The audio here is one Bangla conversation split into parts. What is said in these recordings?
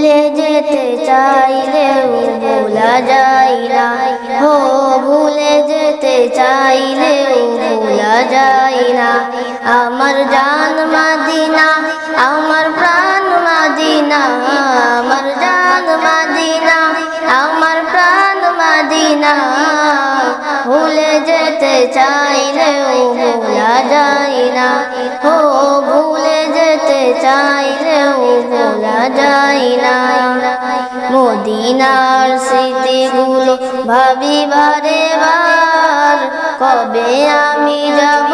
ভুলে যেতে চাইলেও ভোলা যায় না, হো ভুলে যেতে চাইলেও ভোলা যায় না। আমার জান মদিনা, আমার প্রাণ মদিনা, আমার জান মদিনা, আমার প্রাণ মদিনা। ভুলে যেতে চাইলেও ভোলা যায় না, হো ভুলে যেতে চাইলেও ভোলা যায় না। মদিনার স্মৃতিগুলো ভাবি বারে বার, কবে আমি যাব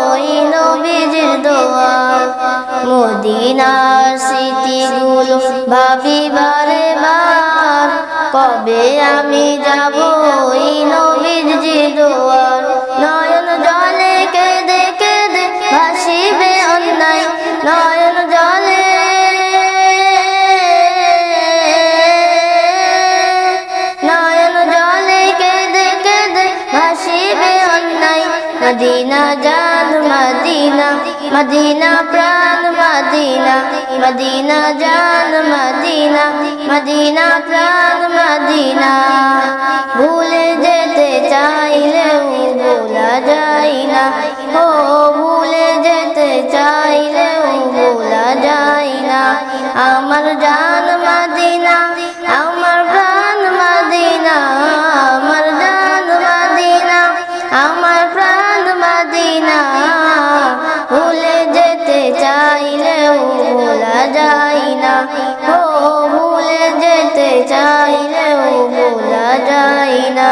ওই নবীজির দুয়ার। মদিনার স্মৃতিগুলো ভাবি বারে বার, কবে আমি যাব ওই নবীজির দুয়ার। নয়ন জলে কেঁদে কেঁদে ভাসিবে অন্যায়, নয়ন জলে মদিনা জান মদিনা, মদিনা প্রাণ মদিনা, মদিনা জান মদিনা, মদিনা প্রাণ মদিনা। ভুলে যেতে চাইলেও ভোলা যায় না, ও ভুলে যেতে চাইলেও ভোলা যায় না। আমার জান মদিনা, আমার প্রাণ মদিনা, আমার জান মদিনা, আমার প্রাণ মদিনা। ভুলে যেতে চাইলেও ভোলা যায় না, ও ভুলে যেতে চাইলেও ভোলা যায় না।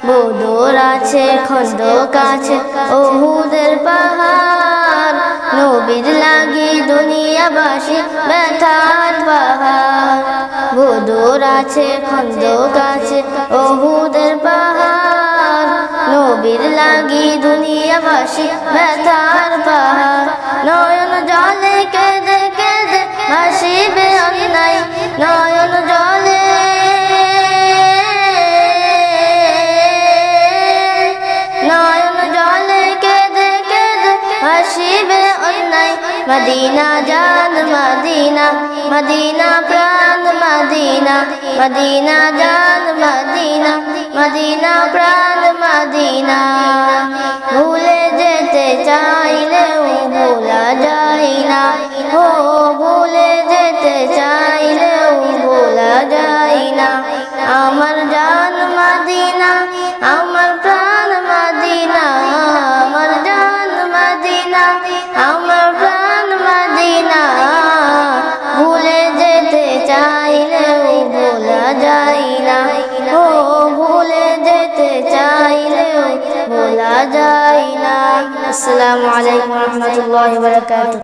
বদর আছে খন্দক আছে উহুদের পাহাড়, নবীর লাগি দুনিয়াবাসী ব্যথার পাহাড়। বদর আছে খন্দক আছে উহুদের পাহাড়, নবীর লাগি দুনিয়াবাসী ব্যথার পাহাড়। নয়ন জলে কেঁদে কেঁদে ভাসিবে অন্যায়, নয়ন জলে নয়ন জলে কেঁদে কেঁদে ভাসিবে অন্যায়। মদিনা জান মদিনা, মদিনা প্রাণ মদিনা, মদিনা জান মদিনা, মদিনা প্রাণ মদিনা। ভুলে যেতে চাইলেও ভোলা যায় না, ও ভুলে যেতে চাইলেও ভোলা যায় না। আমার জান মদিনা, আমার প্রাণ মদিনা, আমার জান মদিনা, আমার প্রাণ মদিনা। ভুলে যেতে চাইলেও ভোলা যায় না, ও ভুলে যেতে চাইলেও ভোলা যায় না। আসসালামু আলাইকুম ওয়া রাহমাতুল্লাহি ওয়া বারাকাতুহু।